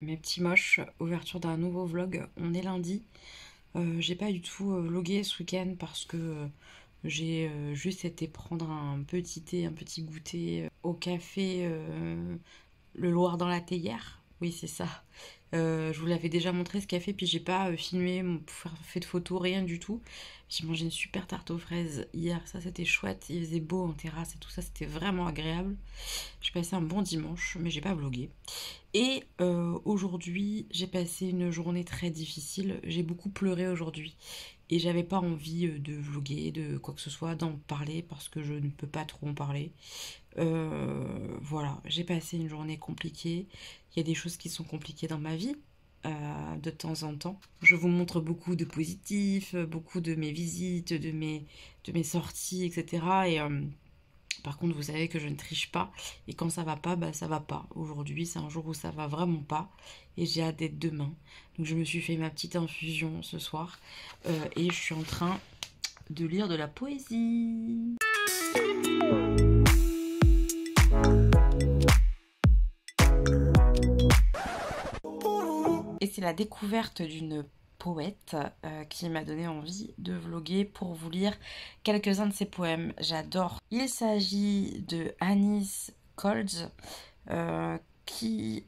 Mes petits moches, ouverture d'un nouveau vlog. On est lundi. J'ai pas du tout vlogué ce week-end parce que j'ai juste été prendre un petit thé, un petit goûter au café Le Loir dans la Théière. Oui, c'est ça. Je vous l'avais déjà montré ce café, puis j'ai pas filmé, fait de photos, rien du tout. J'ai mangé une super tarte aux fraises hier, ça c'était chouette. Il faisait beau en terrasse et tout ça, c'était vraiment agréable. J'ai passé un bon dimanche, mais j'ai pas vlogué. Et aujourd'hui, j'ai passé une journée très difficile. J'ai beaucoup pleuré aujourd'hui. Et j'avais pas envie de vloguer, de quoi que ce soit, d'en parler parce que je ne peux pas trop en parler. Voilà, j'ai passé une journée compliquée. Il y a des choses qui sont compliquées dans ma vie. De temps en temps. Je vous montre beaucoup de positifs, beaucoup de mes visites, de mes sorties, etc. Et par contre, vous savez que je ne triche pas. Et quand ça va pas, bah ça va pas. Aujourd'hui, c'est un jour où ça va vraiment pas. Et j'ai hâte d'être demain. Donc je me suis fait ma petite infusion ce soir. Et je suis en train de lire de la poésie. Et c'est la découverte d'une poète qui m'a donné envie de vloguer pour vous lire quelques-uns de ses poèmes. J'adore. Il s'agit de Anis Colds qui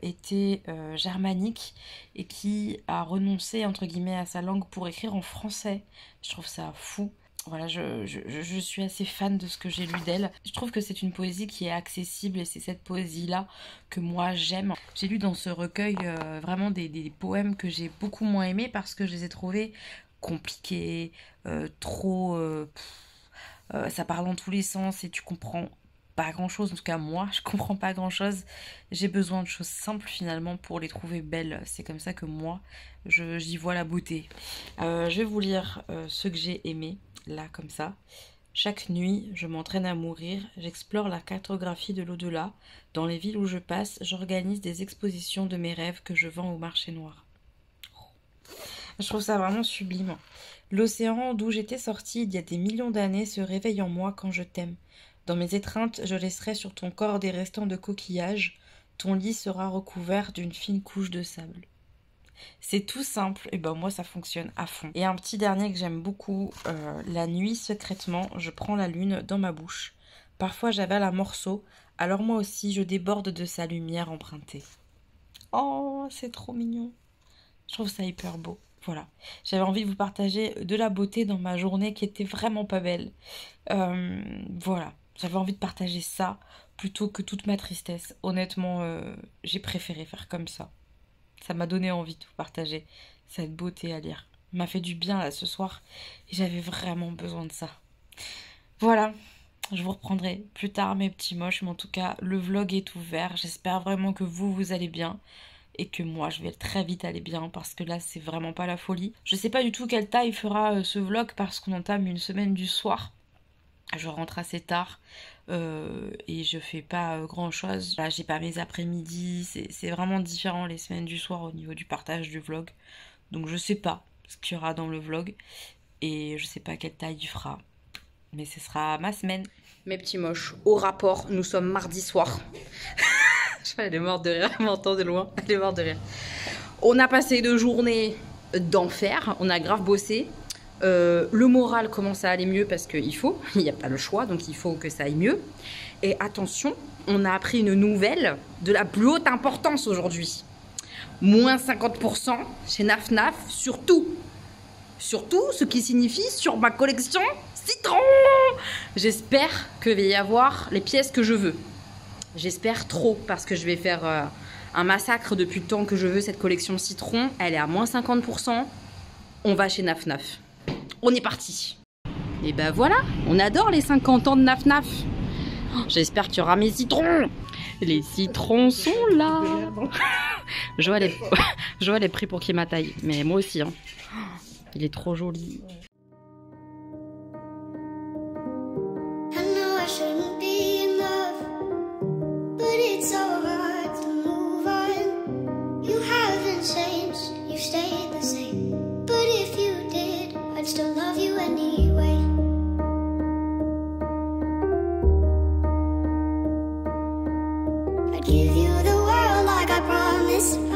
était germanique et qui a renoncé entre guillemets à sa langue pour écrire en français. Je trouve ça fou. Voilà, je suis assez fan de ce que j'ai lu d'elle. Je trouve que c'est une poésie qui est accessible et c'est cette poésie-là que moi j'aime. J'ai lu dans ce recueil vraiment des poèmes que j'ai beaucoup moins aimés parce que je les ai trouvés compliqués, trop... ça parle dans tous les sens et tu comprends pas grand-chose. En tout cas, moi, je comprends pas grand-chose. J'ai besoin de choses simples finalement pour les trouver belles. C'est comme ça que moi, j'y vois la beauté. Je vais vous lire ceux que j'ai aimés. Là, comme ça. Chaque nuit, je m'entraîne à mourir, j'explore la cartographie de l'au-delà. Dans les villes où je passe, j'organise des expositions de mes rêves que je vends au marché noir. Je trouve ça vraiment sublime. L'océan d'où j'étais sortie il y a des millions d'années se réveille en moi quand je t'aime. Dans mes étreintes, je laisserai sur ton corps des restants de coquillages. Ton lit sera recouvert d'une fine couche de sable. C'est tout simple, et ben moi ça fonctionne à fond. Et un petit dernier que j'aime beaucoup, la nuit secrètement, je prends la lune dans ma bouche. Parfois j'avale un morceau, alors moi aussi je déborde de sa lumière empruntée. Oh, c'est trop mignon. Je trouve ça hyper beau. Voilà, j'avais envie de vous partager de la beauté dans ma journée qui était vraiment pas belle. Voilà, j'avais envie de partager ça plutôt que toute ma tristesse. Honnêtement, j'ai préféré faire comme ça. Ça m'a donné envie de vous partager cette beauté à lire. Ça m'a fait du bien là ce soir et j'avais vraiment besoin de ça. Voilà, je vous reprendrai plus tard mes petits moches, mais en tout cas le vlog est ouvert. J'espère vraiment que vous allez bien et que moi je vais très vite aller bien parce que là c'est vraiment pas la folie. Je sais pas du tout quelle taille fera ce vlog parce qu'on entame une semaine du soir. Je rentre assez tard et je fais pas grand chose. Là, j'ai pas mes après-midi, c'est vraiment différent les semaines du soir au niveau du partage du vlog. Donc je sais pas ce qu'il y aura dans le vlog et je sais pas quelle taille il fera. Mais ce sera ma semaine. Mes petits moches, au rapport, nous sommes mardi soir. Je sais pas, elle est morte de rire, elle m'entend de loin, elle est morte de rire. On a passé 2 journées d'enfer, on a grave bossé. Le moral commence à aller mieux parce qu'il faut, il n'y a pas le choix, donc il faut que ça aille mieux. Et attention, on a appris une nouvelle de la plus haute importance aujourd'hui. Moins 50% chez Naf Naf, surtout ce qui signifie sur ma collection citron. J'espère qu'il va y avoir les pièces que je veux. J'espère trop parce que je vais faire un massacre depuis le temps que je veux cette collection citron. Elle est à moins 50%. On va chez Naf Naf. On est parti. Et ben voilà, on adore les 50 ans de Naf Naf. J'espère qu'il y aura mes citrons. Les citrons sont là. Joël est pris pour qu'il y ait ma taille. Mais moi aussi. Hein. Il est trop joli. Still love you anyway. I'd give you the world like I promised.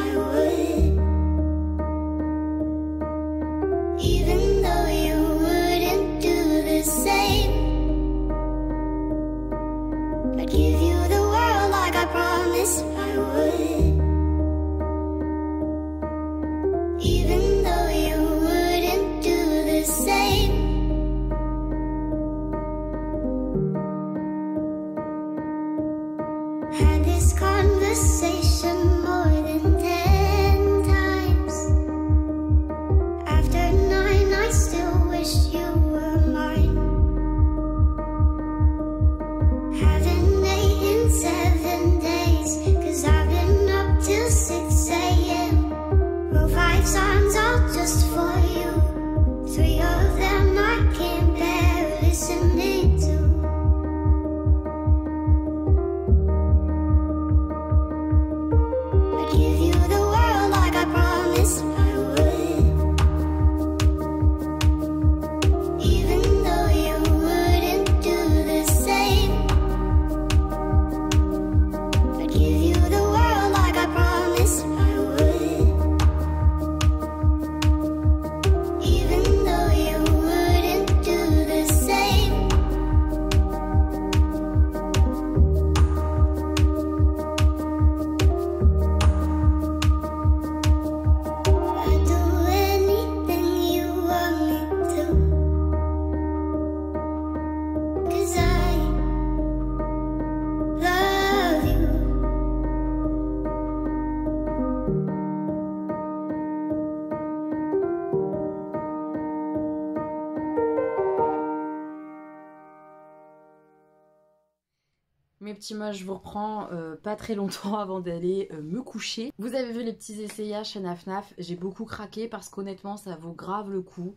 petits moches, je vous reprends pas très longtemps avant d'aller me coucher. Vous avez vu les petits essayages chez Naf, j'ai beaucoup craqué parce qu'honnêtement ça vaut grave le coup.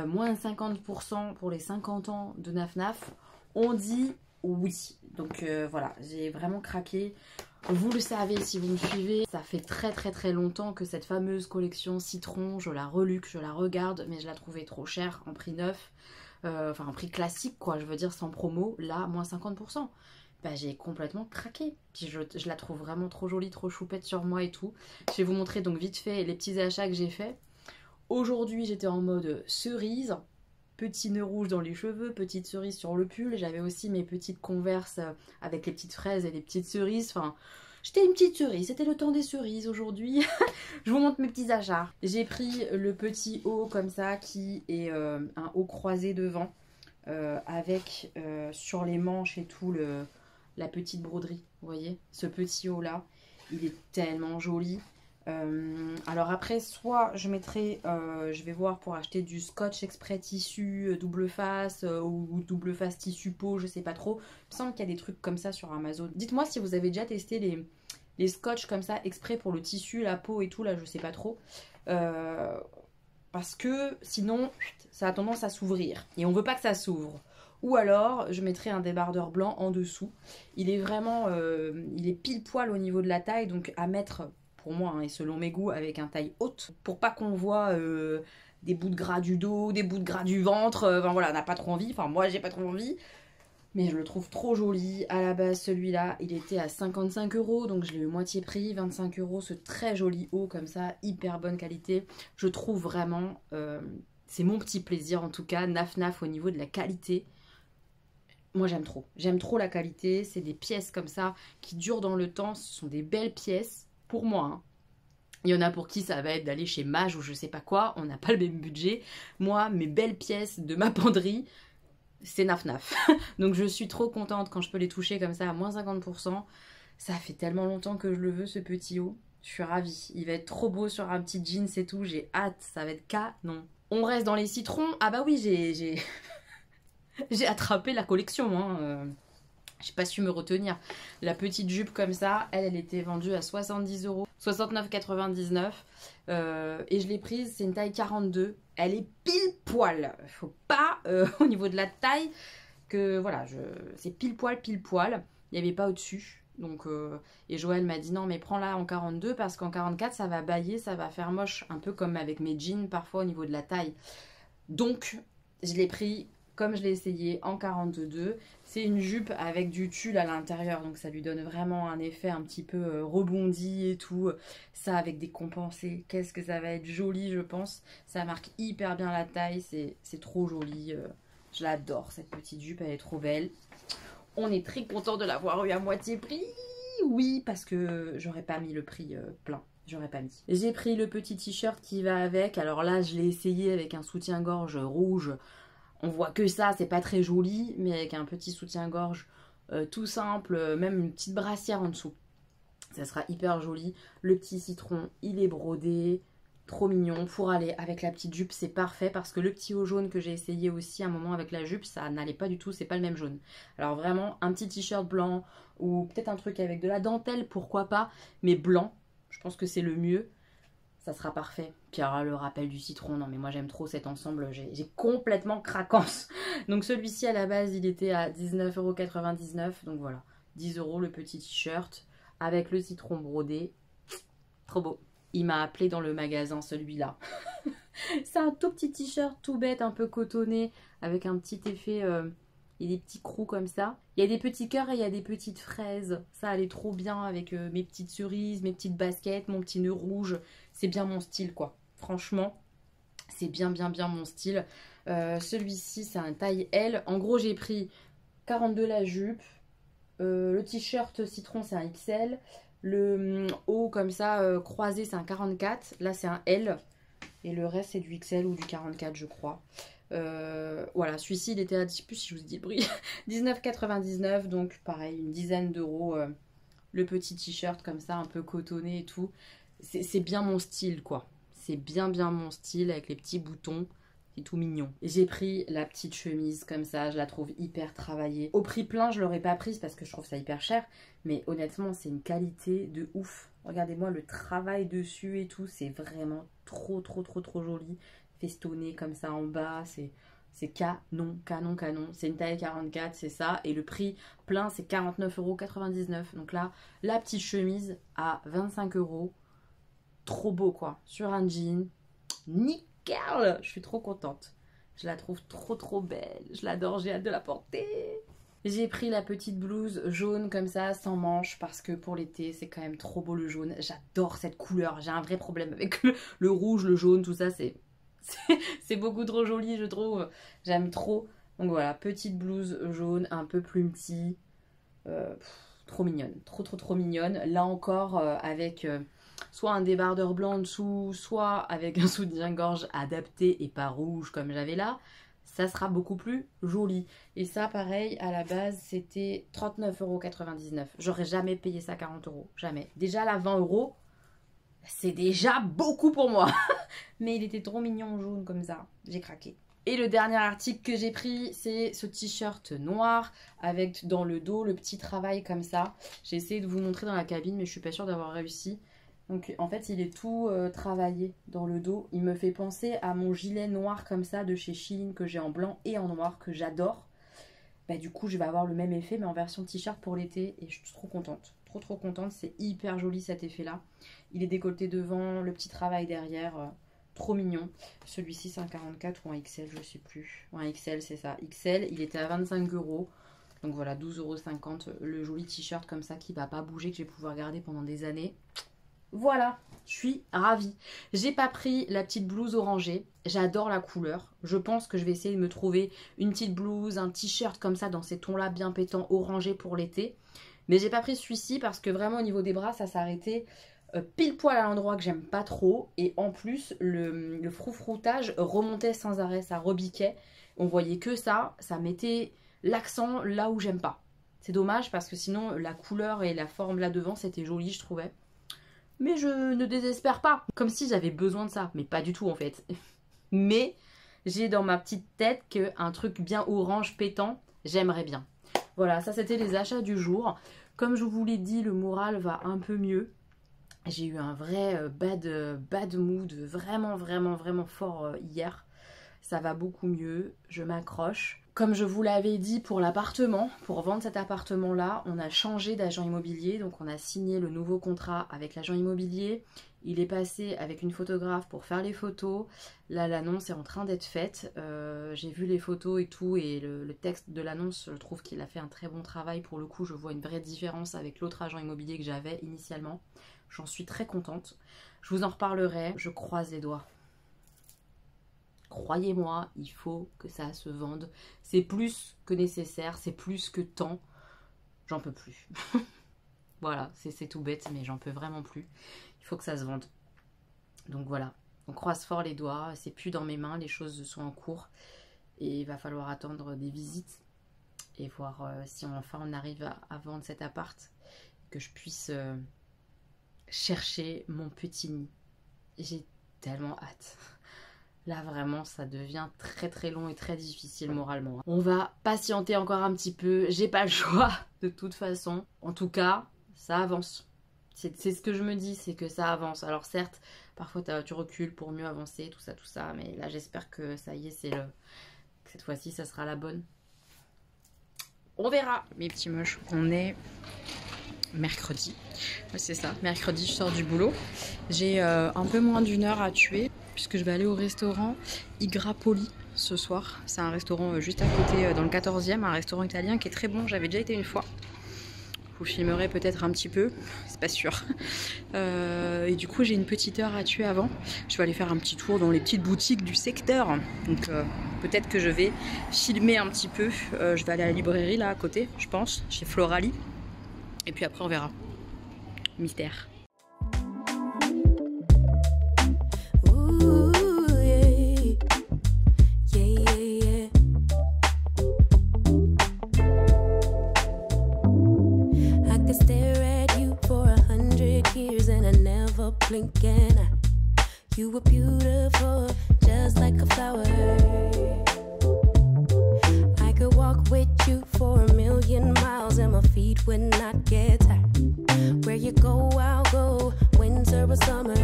Moins de 50% pour les 50 ans de Naf. On dit oui. Donc voilà, j'ai vraiment craqué. Vous le savez si vous me suivez, ça fait très longtemps que cette fameuse collection Citron, je la reluque, je la regarde, mais je la trouvais trop chère en prix neuf. Enfin un prix classique quoi, je veux dire sans promo, là moins 50%. Bah, j'ai complètement craqué. Puis je la trouve vraiment trop jolie, trop choupette sur moi et tout. Je vais vous montrer donc vite fait les petits achats que j'ai fait. Aujourd'hui j'étais en mode cerise, petit nœud rouge dans les cheveux, petite cerise sur le pull. J'avais aussi mes petites converses avec les petites fraises et les petites cerises. Enfin, j'étais une petite cerise, c'était le temps des cerises aujourd'hui. Je vous montre mes petits achats. J'ai pris le petit haut comme ça qui est un haut croisé devant avec sur les manches et tout la petite broderie. Vous voyez, ce petit haut là, il est tellement joli. Alors après, soit je mettrai, je vais voir pour acheter du scotch exprès tissu double face ou double face tissu peau, je sais pas trop. Il me semble qu'il y a des trucs comme ça sur Amazon. Dites-moi si vous avez déjà testé les scotch comme ça exprès pour le tissu, la peau et tout, là je sais pas trop. Parce que sinon ça a tendance à s'ouvrir et on veut pas que ça s'ouvre. Ou alors je mettrai un débardeur blanc en dessous. Il est vraiment, il est pile poil au niveau de la taille, donc à mettre pour moi, hein, et selon mes goûts, avec un taille haute, pour pas qu'on voit des bouts de gras du dos, des bouts de gras du ventre, enfin voilà, on n'a pas trop envie, enfin moi j'ai pas trop envie, mais je le trouve trop joli. À la base celui-là, il était à 55 €, donc je l'ai eu moitié prix, 25 €, ce très joli haut comme ça, hyper bonne qualité. Je trouve vraiment, c'est mon petit plaisir en tout cas, Naf au niveau de la qualité. Moi j'aime trop la qualité, c'est des pièces comme ça qui durent dans le temps, ce sont des belles pièces. Pour moi, hein. Il y en a pour qui ça va être d'aller chez Mage ou je sais pas quoi, on n'a pas le même budget. Moi, mes belles pièces de ma penderie, c'est Naf. Donc je suis trop contente quand je peux les toucher comme ça à moins 50%. Ça fait tellement longtemps que je le veux ce petit haut. Je suis ravie. Il va être trop beau sur un petit jeans et tout, j'ai hâte, ça va être canon. On reste dans les citrons. Ah bah oui, j'ai j'ai attrapé la collection, hein. J'ai pas su me retenir. La petite jupe comme ça, elle était vendue à 70 €, 69,99 €. Et je l'ai prise, c'est une taille 42. Elle est pile poil. Faut pas, au niveau de la taille, que voilà, c'est pile poil. Il n'y avait pas au-dessus. Donc, et Joël m'a dit non, mais prends-la en 42 parce qu'en 44, ça va bailler, ça va faire moche. Un peu comme avec mes jeans parfois au niveau de la taille. Donc, je l'ai pris comme je l'ai essayé en 42. C'est une jupe avec du tulle à l'intérieur, donc ça lui donne vraiment un effet un petit peu rebondi et tout. Ça avec des compensés, qu'est-ce que ça va être joli je pense. Ça marque hyper bien la taille, c'est trop joli. Je l'adore cette petite jupe, elle est trop belle. On est très content de l'avoir eu à moitié prix. Oui, parce que j'aurais pas mis le prix plein. J'aurais pas mis. J'ai pris le petit t-shirt qui va avec. Alors là, je l'ai essayé avec un soutien-gorge rouge. On voit que ça, c'est pas très joli, mais avec un petit soutien-gorge tout simple, même une petite brassière en dessous. Ça sera hyper joli. Le petit citron, il est brodé, trop mignon. Pour aller avec la petite jupe, c'est parfait parce que le petit haut jaune que j'ai essayé aussi à un moment avec la jupe, ça n'allait pas du tout, c'est pas le même jaune. Alors vraiment, un petit t-shirt blanc ou peut-être un truc avec de la dentelle, pourquoi pas, mais blanc, je pense que c'est le mieux. Ça sera parfait. Puis alors le rappel du citron, non mais moi j'aime trop cet ensemble, j'ai complètement craquance. Donc celui-ci à la base il était à 19,99 €, donc voilà, 10 € le petit t-shirt avec le citron brodé, trop beau. Il m'a appelé dans le magasin celui-là. C'est un tout petit t-shirt tout bête, un peu cotonné, avec un petit effet et des petits crous comme ça. Il y a des petits cœurs et il y a des petites fraises. Ça allait trop bien avec mes petites cerises, mes petites baskets, mon petit nœud rouge. C'est bien mon style quoi. Franchement, c'est bien mon style. Celui-ci, c'est un taille L. En gros, j'ai pris 42 la jupe. Le t-shirt citron, c'est un XL. Le haut comme ça, croisé, c'est un 44. Là, c'est un L. Et le reste, c'est du XL ou du 44, je crois. Voilà, celui-ci il était à 10 plus si je vous dis le prix 19,99 €, donc pareil une dizaine d'euros. Le petit t-shirt comme ça un peu cotonné et tout, c'est bien mon style quoi, c'est bien mon style avec les petits boutons, C'est tout mignon. J'ai pris la petite chemise comme ça, je la trouve hyper travaillée. Au prix plein, je l'aurais pas prise parce que je trouve ça hyper cher. Mais honnêtement, c'est une qualité de ouf. Regardez-moi le travail dessus et tout. C'est vraiment trop joli. Festonné comme ça en bas. C'est canon. C'est une taille 44, c'est ça. Et le prix plein, c'est 49,99 €. Donc là, la petite chemise à 25 €. Trop beau quoi. Sur un jean. Nickel. Je suis trop contente. Je la trouve trop belle. Je l'adore, j'ai hâte de la porter. J'ai pris la petite blouse jaune comme ça, sans manches, parce que pour l'été, c'est quand même trop beau le jaune. J'adore cette couleur. J'ai un vrai problème avec le rouge, le jaune, tout ça. C'est beaucoup trop joli, je trouve. J'aime trop. Donc voilà, petite blouse jaune, un peu plus petit. Trop mignonne. Trop mignonne. Là encore, avec... soit un débardeur blanc en dessous, soit avec un soutien-gorge adapté et pas rouge comme j'avais là, ça sera beaucoup plus joli. Et ça, pareil, à la base, c'était 39,99 €. J'aurais jamais payé ça 40 €, jamais. Déjà, là, 20 €, c'est déjà beaucoup pour moi. Mais il était trop mignon jaune comme ça, j'ai craqué. Et le dernier article que j'ai pris, c'est ce t-shirt noir avec dans le dos le petit travail comme ça. J'ai essayé de vous montrer dans la cabine, mais je suis pas sûre d'avoir réussi. Donc en fait il est tout travaillé dans le dos. Il me fait penser à mon gilet noir comme ça de chez Shein que j'ai en blanc et en noir que j'adore. Bah, du coup je vais avoir le même effet mais en version t-shirt pour l'été et je suis trop contente. Trop contente, c'est hyper joli cet effet là. Il est décolleté devant, le petit travail derrière, trop mignon. Celui-ci c'est un 44 ou un XL, je sais plus. Un XL c'est ça, XL, il était à 25 €. Donc voilà, 12,50 €, le joli t-shirt comme ça qui va pas bouger, que je vais pouvoir garder pendant des années. Voilà, je suis ravie. J'ai pas pris la petite blouse orangée. J'adore la couleur. Je pense que je vais essayer de me trouver une petite blouse, un t-shirt comme ça dans ces tons-là bien pétants orangés pour l'été. Mais j'ai pas pris celui-ci parce que vraiment au niveau des bras, ça s'arrêtait pile poil à l'endroit que j'aime pas trop. Et en plus, le froufroutage remontait sans arrêt, ça rebiquait. On voyait que ça mettait l'accent là où j'aime pas. C'est dommage parce que sinon la couleur et la forme là devant, c'était joli, je trouvais. Mais je ne désespère pas. Comme si j'avais besoin de ça. Mais pas du tout en fait. Mais j'ai dans ma petite tête qu'un truc bien orange pétant, j'aimerais bien. Voilà, ça c'était les achats du jour. Comme je vous l'ai dit, le moral va un peu mieux. J'ai eu un vrai bad mood, vraiment fort hier. Ça va beaucoup mieux, je m'accroche. Comme je vous l'avais dit pour l'appartement, pour vendre cet appartement-là, on a changé d'agent immobilier. Donc on a signé le nouveau contrat avec l'agent immobilier. Il est passé avec une photographe pour faire les photos. Là, l'annonce est en train d'être faite. J'ai vu les photos et tout. Et le texte de l'annonce, je trouve qu'il a fait un très bon travail. Pour le coup, je vois une vraie différence avec l'autre agent immobilier que j'avais initialement. J'en suis très contente. Je vous en reparlerai. Je croise les doigts. Croyez-moi, il faut que ça se vende. C'est plus que nécessaire, c'est plus que temps. J'en peux plus. Voilà, c'est tout bête, mais j'en peux vraiment plus. Il faut que ça se vende. Donc voilà, on croise fort les doigts. C'est plus dans mes mains, les choses sont en cours. Et il va falloir attendre des visites et voir si enfin on arrive à vendre cet appart. Que je puisse chercher mon petit nid. J'ai tellement hâte. Là vraiment ça devient très long et très difficile moralement. On va patienter encore un petit peu, j'ai pas le choix de toute façon. En tout cas ça avance. C'est ce que je me dis, c'est que ça avance. Alors certes parfois tu recules pour mieux avancer, tout ça. Mais là j'espère que ça y est, cette fois-ci ça sera la bonne. On verra. Mes petits moches, on est mercredi. Ouais, c'est ça, mercredi je sors du boulot. J'ai un peu moins d'1 heure à tuer puisque je vais aller au restaurant Igrapoli ce soir. C'est un restaurant juste à côté dans le 14e, un restaurant italien qui est très bon. J'avais déjà été une fois. Je vous filmerai peut-être un petit peu, c'est pas sûr. Et du coup j'ai une petite heure à tuer avant. Je vais aller faire un petit tour dans les petites boutiques du secteur. Donc peut-être que je vais filmer un petit peu. Je vais aller à la librairie là à côté, je pense, chez Florali. Et puis après on verra. Mystère. Blink and You were beautiful, just like a flower. I could walk with you for 1,000,000 miles and my feet would not get tired. Where you go, I'll go, winter or summer.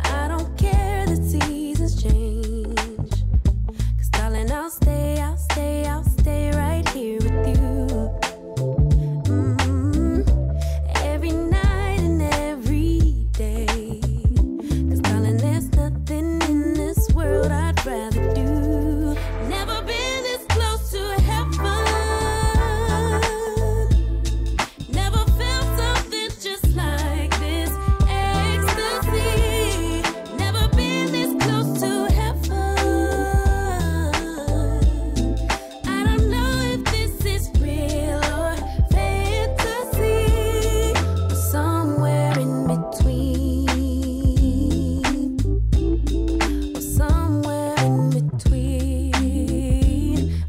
I don't care the seasons change, 'cause darling, I'll stay right here with you. Every night and every day, 'cause darling, there's nothing in this world I'd rather do. Never been this close to heaven, never felt something just like this ecstasy. Never been this close to heaven. I don't know if this is real or fantasy, or somewhere in between, or somewhere in between.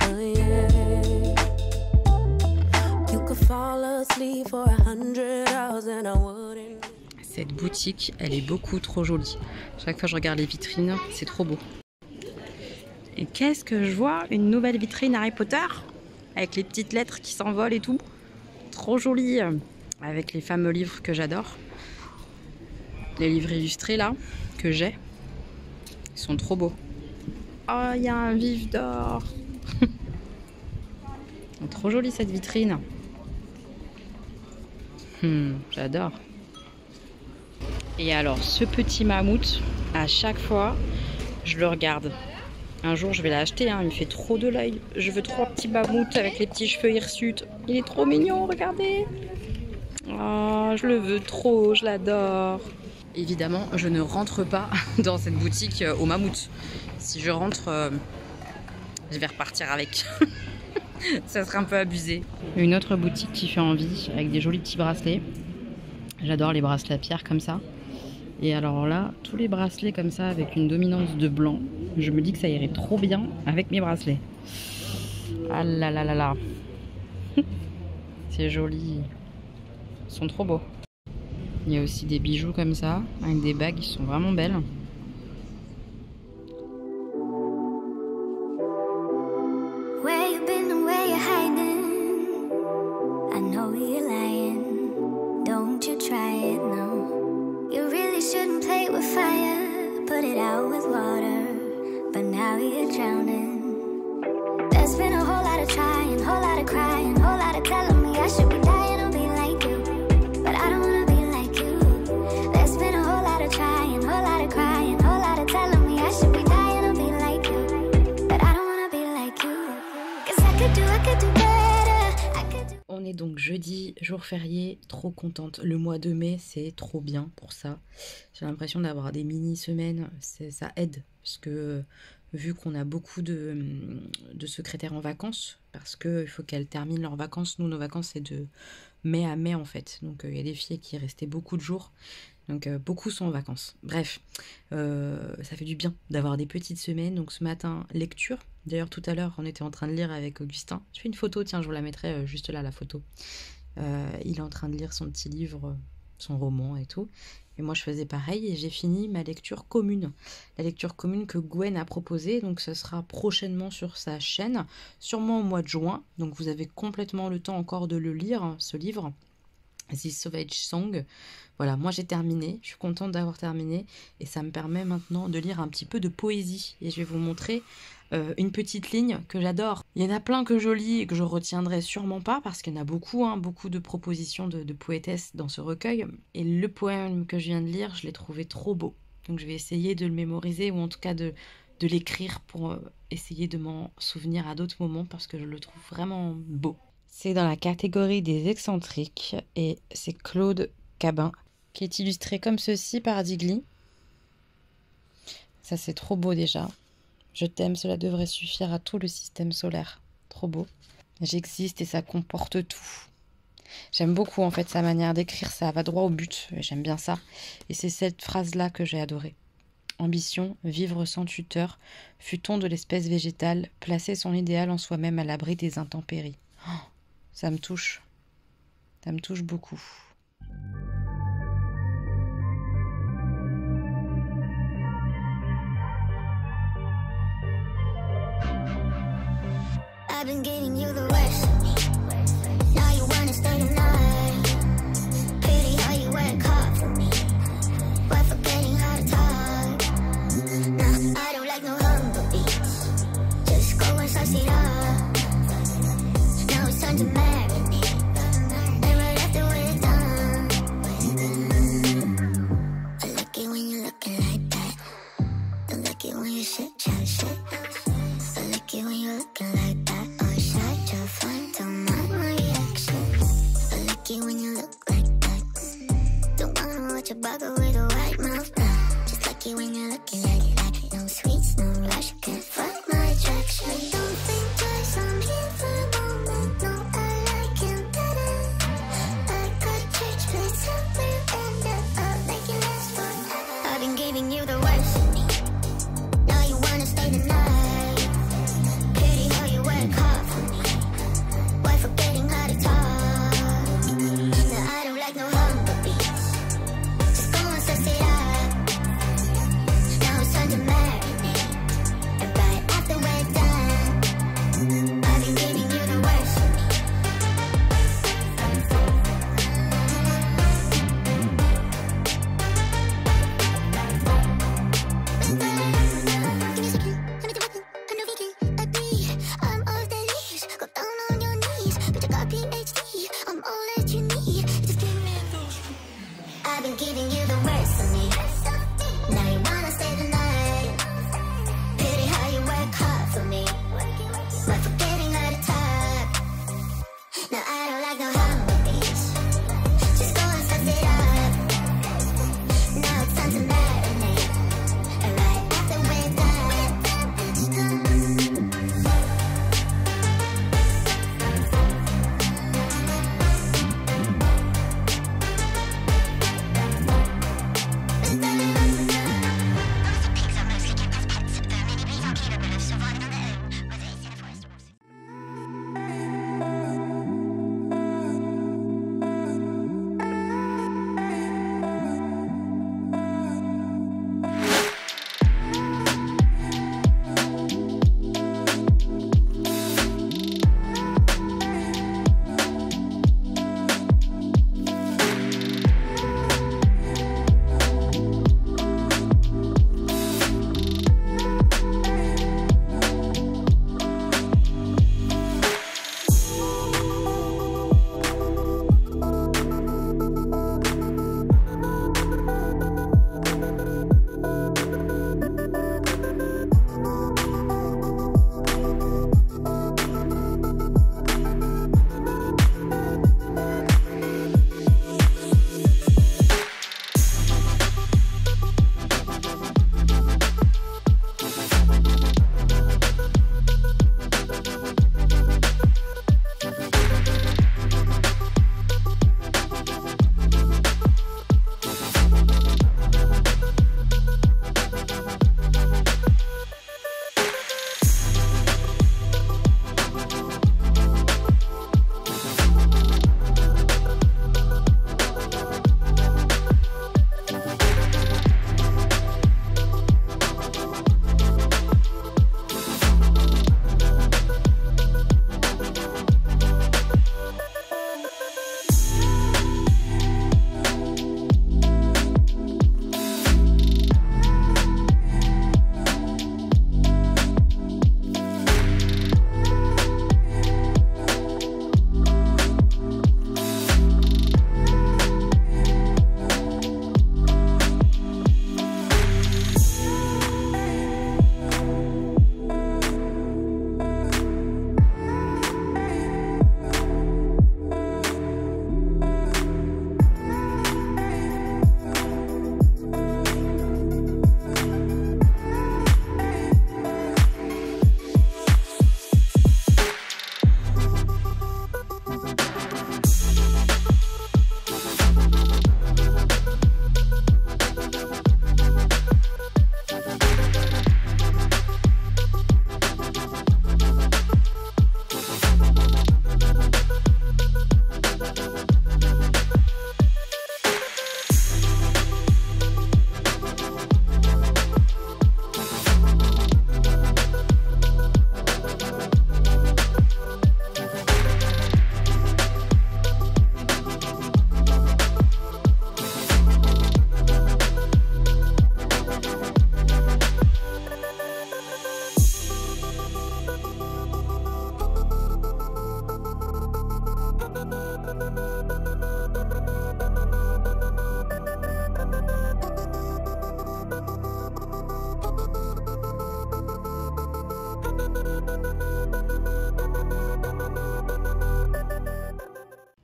Oh yeah. You could fall asleep for 100 hours and I wouldn't. Cette boutique, elle est beaucoup trop jolie. Chaque fois que je regarde les vitrines, c'est trop beau. Et qu'est-ce que je vois? Une nouvelle vitrine Harry Potter avec les petites lettres qui s'envolent et tout. Trop jolie. Avec les fameux livres que j'adore. Les livres illustrés là, que j'ai. Ils sont trop beaux. Oh, il y a un vif d'or. Trop jolie cette vitrine. J'adore. Et alors, ce petit mammouth, à chaque fois, je le regarde. Un jour, je vais l'acheter, hein, il me fait trop de l'œil. Je veux 3 petits mammouths avec les petits cheveux hirsutes. Il est trop mignon, regardez. Oh, je le veux trop, je l'adore. Évidemment, je ne rentre pas dans cette boutique au mammouth. Si je rentre, je vais repartir avec. Ça serait un peu abusé. Une autre boutique qui fait envie, avec des jolis petits bracelets. J'adore les bracelets à pierre comme ça. Et alors là, tous les bracelets comme ça avec une dominance de blanc, je me dis que ça irait trop bien avec mes bracelets. Ah là là là là. C'est joli. Ils sont trop beaux. Il y a aussi des bijoux comme ça, avec des bagues qui sont vraiment belles. Where you been and where you hiding? I know you're lying. Don't you try it, no. You really shouldn't play with fire. Put it out with water. But now you're drowning. There's been a whole lot of trying, whole lot of crying, whole lot of telling me I should be dying to be like you. But I don't wanna be like you. There's been a whole lot of trying, whole lot of crying, whole lot of telling me I should be dying to be like you. But I don't wanna be like you. 'Cause I could do better. I could do. On est donc jeudi, jour férié, trop contente. Le mois de mai, c'est trop bien pour ça. J'ai l'impression d'avoir des mini-semaines, ça aide. Parce que vu qu'on a beaucoup de secrétaires en vacances, parce qu'il faut qu'elles terminent leurs vacances. Nous, nos vacances, c'est de mai à mai en fait. Donc il y a des filles qui restaient beaucoup de jours. Donc beaucoup sont en vacances. Bref, ça fait du bien d'avoir des petites semaines. Donc ce matin, lecture. D'ailleurs, tout à l'heure, on était en train de lire avec Augustin. Je fais une photo, tiens, je vous la mettrai juste là, la photo. Il est en train de lire son petit livre, son roman et tout. Et moi, je faisais pareil et j'ai fini ma lecture commune. La lecture commune que Gwen a proposée. Donc, ce sera prochainement sur sa chaîne, sûrement au mois de juin. Donc, vous avez complètement le temps encore de le lire, ce livre. The Sauvage Song. Voilà, moi j'ai terminé, je suis contente d'avoir terminé et ça me permet maintenant de lire un petit peu de poésie et je vais vous montrer une petite ligne que j'adore. Il y en a plein que je lis et que je retiendrai sûrement pas parce qu'il y en a beaucoup, beaucoup de propositions de poétesses dans ce recueil et le poème que je viens de lire, je l'ai trouvé trop beau. Donc je vais essayer de le mémoriser ou en tout cas de l'écrire pour essayer de m'en souvenir à d'autres moments parce que je le trouve vraiment beau. C'est dans la catégorie des excentriques et c'est Claude Cabin qui est illustré comme ceci par Digli. Ça c'est trop beau déjà. Je t'aime, cela devrait suffire à tout le système solaire. Trop beau. J'existe et ça comporte tout. J'aime beaucoup en fait sa manière d'écrire, ça va droit au but. J'aime bien ça. Et c'est cette phrase-là que j'ai adorée. Ambition, vivre sans tuteur, fut-on de l'espèce végétale, placer son idéal en soi-même à l'abri des intempéries. Oh, ça me touche beaucoup. been giving you the worst of me. Now you wanna stay the night. Pretty how you work hard for me, while forgetting how to talk. Nah, I don't like no humble beats. Just go and spice it up. Now it's time to marinate, and right after we're done. I like it when you're looking like that. Don't like it when you shit, try to shit. I like it when you're looking like that. Oh, shy, you're fine, don't mind my reaction. I like it when you look like that. Don't wanna watch a bugger with a white mouth. Just like it when you're looking like that. No sweets, no rush, you can't fuck my attraction. Don't think twice, I'm here for the moment. No, I like him better. I got a church place somewhere and I'll make it last forever. I've been giving you the worst of me. Now you wanna stay the night. Pretty how you work hard for me, while forgetting how to talk. Now I don't like no humble beats. Just go and suss it up. Now it's time to marinate, and right after we're done. I've been giving you the worst of me. Give me a second, let me do it. I know we can agree. I'm off the leash. Go down on your knees. Bitch, I got PhD. I'm all that you need. Just give me those. I've been giving you the worst of me. Now you wanna stay the night. Pity how you work hard for me, while forgetting how to talk. Now I don't like no humble beats. Just go and suss it up. Now it's time to marinate, and right after we're done.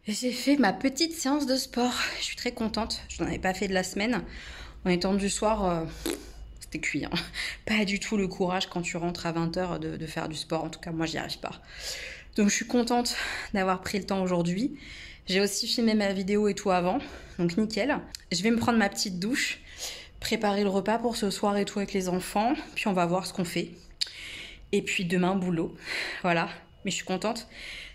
J'ai fait ma petite séance de sport. Je suis très contente. Je n'en avais pas fait de la semaine. En étant du soir, c'était cuit. Hein. Pas du tout le courage quand tu rentres à 20h de faire du sport. En tout cas, moi, j'y arrive pas. Donc, je suis contente d'avoir pris le temps aujourd'hui. J'ai aussi filmé ma vidéo et tout avant. Donc, nickel. Je vais me prendre ma petite douche, préparer le repas pour ce soir et tout avec les enfants. Puis, on va voir ce qu'on fait. Et puis, demain, boulot. Voilà. Mais je suis contente.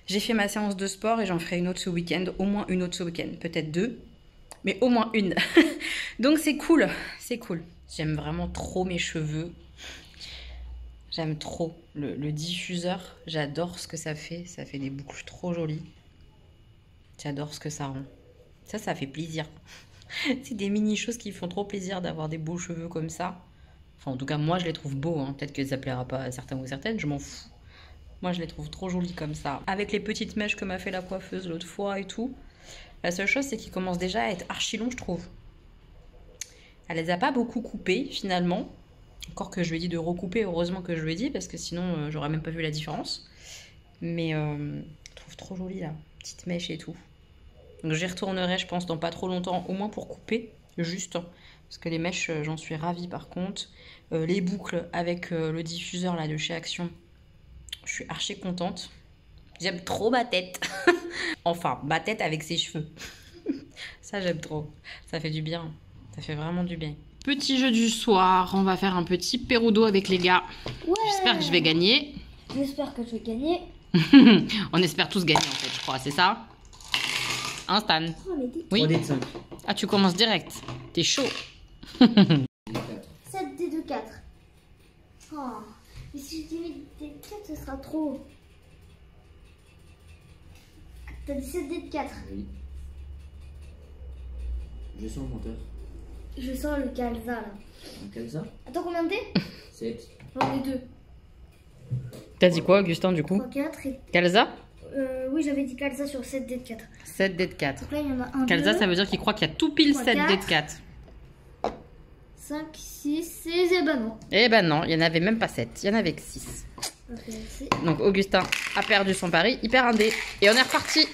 J'ai fait ma séance de sport et j'en ferai une autre ce week-end. Au moins une autre ce week-end. Peut-être 2. Mais au moins une. Donc c'est cool. C'est cool. J'aime vraiment trop mes cheveux. J'aime trop le diffuseur. J'adore ce que ça fait. Ça fait des boucles trop jolies. J'adore ce que ça rend. Ça fait plaisir. C'est des mini-choses qui font trop plaisir d'avoir des beaux cheveux comme ça. Enfin, en tout cas, moi, je les trouve beaux. Hein. Peut-être que ça plaira pas à certains ou certaines. Je m'en fous. Moi, je les trouve trop jolies comme ça. Avec les petites mèches que m'a fait la coiffeuse l'autre fois et tout. La seule chose, c'est qu'ils commencent déjà à être archi longs, je trouve. Elle les a pas beaucoup coupés, finalement. Encore que je lui ai dit de recouper, heureusement que je lui ai dit, parce que sinon, j'aurais même pas vu la différence. Mais je trouve trop jolie, là. Petite mèche et tout. Donc, j'y retournerai, je pense, dans pas trop longtemps, au moins pour couper, juste. Parce que les mèches, j'en suis ravie, par contre. Les boucles avec le diffuseur, là, de chez Action. Je suis archi contente. J'aime trop ma tête. Enfin, ma tête avec ses cheveux. Ça, j'aime trop. Ça fait du bien. Ça fait vraiment du bien. Petit jeu du soir. On va faire un petit perudo avec les gars. Ouais. J'espère que je vais gagner. J'espère que je vais gagner. On espère tous gagner, en fait, je crois. C'est ça? Hein, Stan? Oh, les dés. Oui. 3D de 5. Ah, tu commences direct. T'es chaud. 7 dés de 4. Oh. Mais si je dis des 4, ce sera trop. T'as dit 7 dés de 4. Oui. Je sens le menteur. Je sens le calza là. Un calza. Attends, combien de dés? 7. J'en ai 2. T'as dit quoi, Augustin, du coup? 3, 4 et... Calza? Oui, j'avais dit calza sur 7 dés de 4. 7 dés de 4. Donc là, il y en a un, Calza, 2, ça veut dire qu'il croit qu'il y a tout pile 3, 7 dés de 4. 4. 5, 6, 6 et ben non. Eh ben non, il n'y en avait même pas 7. Il y en avait que 6. Ok, c'est... Donc Augustin a perdu son pari, il perd un dé. Et on est reparti.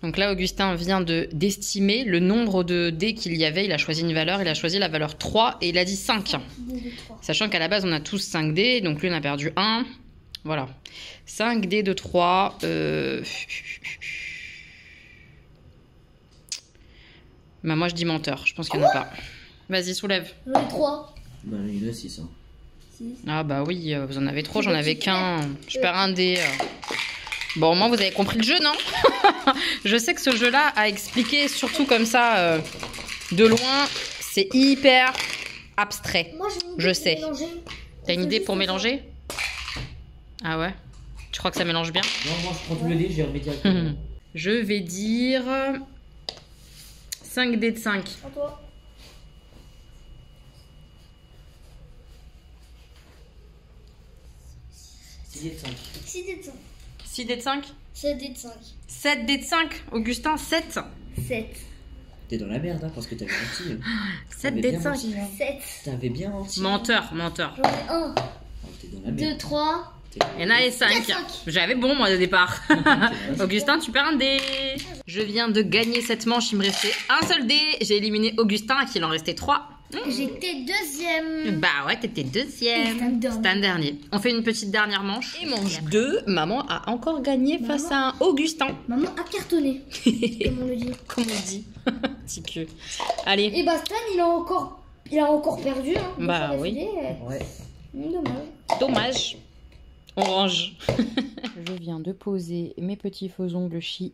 Donc là, Augustin vient d'estimer le nombre de dés qu'il y avait. Il a choisi une valeur, il a choisi la valeur 3 et il a dit 5. dés de 3. Sachant qu'à la base, on a tous 5 dés, donc lui, on a perdu 1. Voilà. 5 dés de 3. Bah moi, je dis menteur. Je pense qu'il n'y en a pas. Vas-y, soulève. J'en ai 3. Ben, il y en a 6. Hein. 6. Ah bah oui, vous en avez trop, j'en avais qu'un. Je perds un dé. Bon, au moins, vous avez compris le jeu, non? Je sais que ce jeu-là, à expliquer, surtout comme ça, de loin, c'est hyper abstrait. Moi, j'ai une idée Je pour sais. mélanger. T'as une C'est idée juste pour ça. mélanger? Ah ouais? Tu crois que ça mélange bien? Non, moi je prends tout le dé, j'ai remis directement. Je vais dire 5 dés de 5. À toi. 6 dés de 5. 6 dés de 5. 6 dés de 5? 7 dés de 5. 7 dés de 5. Augustin, 7. 7. T'es dans la merde, hein, parce que t'avais menti. 7 dés de 5. 7. T'avais bien menti. Menteur, menteur. J'en ai 1, Ah, t'es dans la 2, merde. 3. Il y en avait 5. 5. J'avais bon, moi, au départ. Augustin, tu perds un dé. Je viens de gagner cette manche. Il me restait un seul dé. J'ai éliminé Augustin, à qui il en restait 3. J'étais deuxième. Bah ouais, t'étais deuxième. Et Stan Stan dernier. On fait une petite dernière manche. Et manche 2, maman a encore gagné face à un Augustin. Maman a cartonné. Comme on le dit. Comme on dit. Petit queue. Allez. Et bah Stan, il a encore perdu. Hein, deux Bah fois oui. d'affilée. Ouais. Dommage. Dommage. On range. Je viens de poser mes petits faux ongles Shein.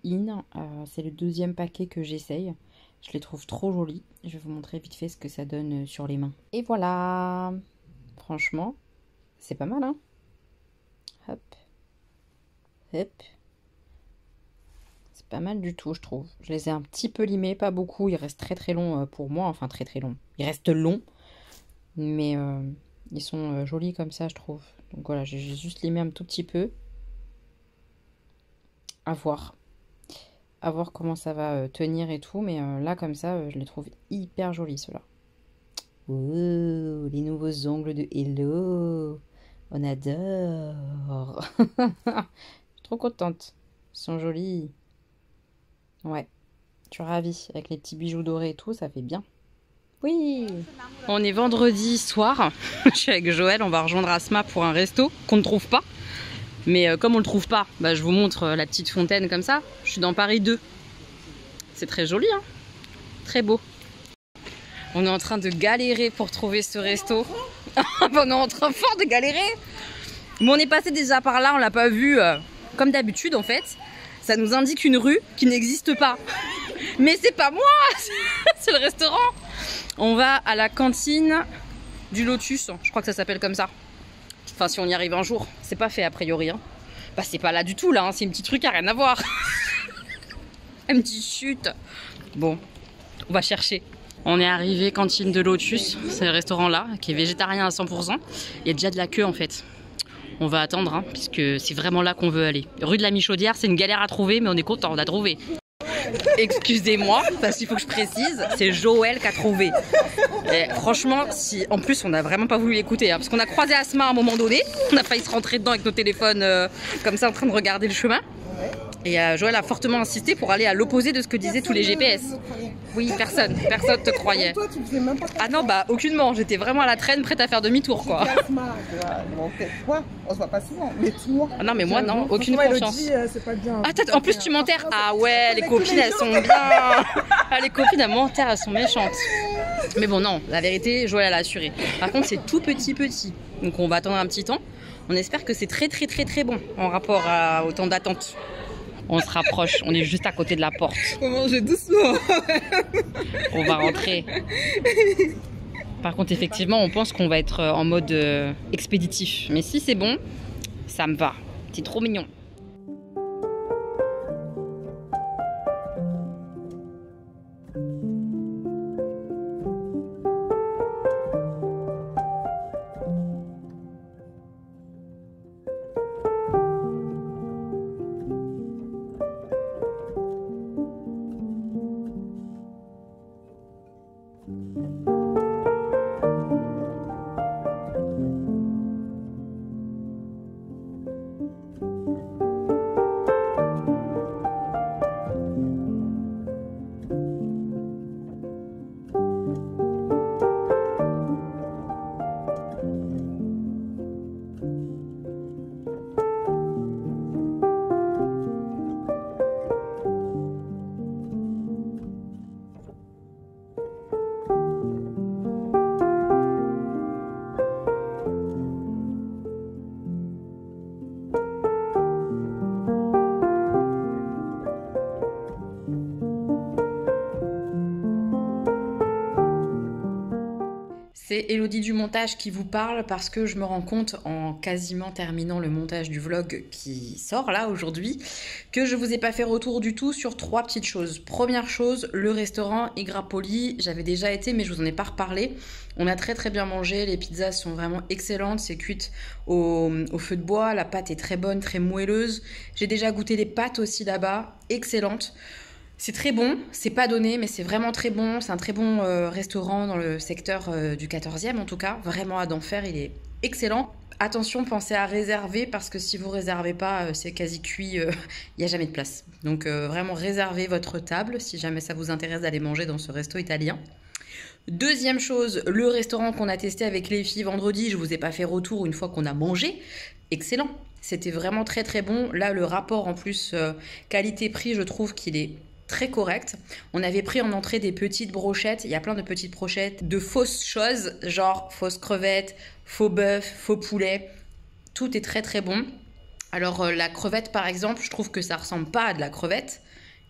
C'est le deuxième paquet que j'essaye. Je les trouve trop jolis. Je vais vous montrer vite fait ce que ça donne sur les mains. Et voilà. Franchement, c'est pas mal, hein? Hop. Hop. C'est pas mal du tout, je trouve. Je les ai un petit peu limés, pas beaucoup. Ils restent très très longs pour moi. Enfin, très très longs. Ils restent longs. Mais ils sont jolis comme ça, je trouve. Donc voilà, j'ai juste limé un tout petit peu. À voir. À voir comment ça va tenir et tout. Mais là, comme ça, je les trouve hyper jolis, ceux-là. Oh, les nouveaux ongles de Hello. On adore. Je suis trop contente. Ils sont jolis. Ouais, tu ravis. Avec les petits bijoux dorés et tout, ça fait bien. Oui. On est vendredi soir. Je suis avec Joël, on va rejoindre Asma pour un resto qu'on ne trouve pas. Mais comme on le trouve pas, bah, je vous montre la petite fontaine comme ça. Je suis dans Paris 2. C'est très joli, hein. Très beau. On est en train de galérer pour trouver ce resto. On est en train fort de galérer. Mais on est passé déjà par là, on l'a pas vu. Comme d'habitude en fait, ça nous indique une rue qui n'existe pas. Mais c'est pas moi, c'est le restaurant. On va à la cantine du Lotus, je crois que ça s'appelle comme ça. Enfin si on y arrive un jour, c'est pas fait a priori. Hein. Bah c'est pas là du tout là, hein. C'est une petite rue qui a rien à voir. Une petite chute. Bon, on va chercher. On est arrivé cantine de Lotus, c'est le restaurant là, qui est végétarien à 100%. Il y a déjà de la queue en fait. On va attendre, hein, puisque c'est vraiment là qu'on veut aller. Rue de la Michaudière, c'est une galère à trouver, mais on est content, on a trouvé. Excusez-moi, parce qu'il faut que je précise, c'est Joël qui a trouvé. Et franchement, si en plus on n'a vraiment pas voulu l'écouter, hein, parce qu'on a croisé Asma à un moment donné, on a failli se rentrer dedans avec nos téléphones comme ça en train de regarder le chemin. Et Joël a fortement insisté pour aller à l'opposé de ce que disaient tous les GPS. Oui, personne te croyait. Toi, tu faisais même pas. Ah non, bah aucunement, j'étais vraiment à la traîne prête à faire demi-tour quoi. Toi, on se voit pas souvent, mais toi. Ah non, mais moi non, aucune confiance. C'est pas bien. Ah, en plus tu m'enterres. Ah ouais, les copines elles sont bien. Ah, les copines elles m'enterrent, elles sont méchantes. Mais bon, non, la vérité, Joël a assuré. Par contre, c'est tout petit. Donc on va attendre un petit temps. On espère que c'est très bon en rapport au temps d'attente. On se rapproche, on est juste à côté de la porte. Faut manger doucement. On va rentrer. Par contre, effectivement, on pense qu'on va être en mode expéditif. Mais si c'est bon, ça me va. C'est trop mignon. C'est Elodie du montage qui vous parle parce que je me rends compte en quasiment terminant le montage du vlog qui sort là aujourd'hui que je vous ai pas fait retour du tout sur 3 petites choses. Première chose, le restaurant Igrapoli, j'avais déjà été mais je vous en ai pas reparlé. On a très bien mangé, les pizzas sont vraiment excellentes, c'est cuite au feu de bois, la pâte est très bonne, très moelleuse. J'ai déjà goûté les pâtes aussi là-bas, excellentes. C'est très bon, c'est pas donné, mais c'est vraiment très bon. C'est un très bon restaurant dans le secteur du 14e en tout cas. Vraiment à d'enfer, il est excellent. Attention, pensez à réserver parce que si vous réservez pas, c'est quasi cuit, il n'y a jamais de place. Donc vraiment réservez votre table si jamais ça vous intéresse d'aller manger dans ce resto italien. Deuxième chose, le restaurant qu'on a testé avec les filles vendredi, je vous ai pas fait retour une fois qu'on a mangé. Excellent, c'était vraiment très bon. Là, le rapport en plus qualité-prix, je trouve qu'il est très correct. On avait pris en entrée des petites brochettes. Il y a plein de petites brochettes de fausses choses, genre fausses crevettes, faux bœuf, faux poulet. Tout est très bon. Alors la crevette par exemple, je trouve que ça ressemble pas à de la crevette.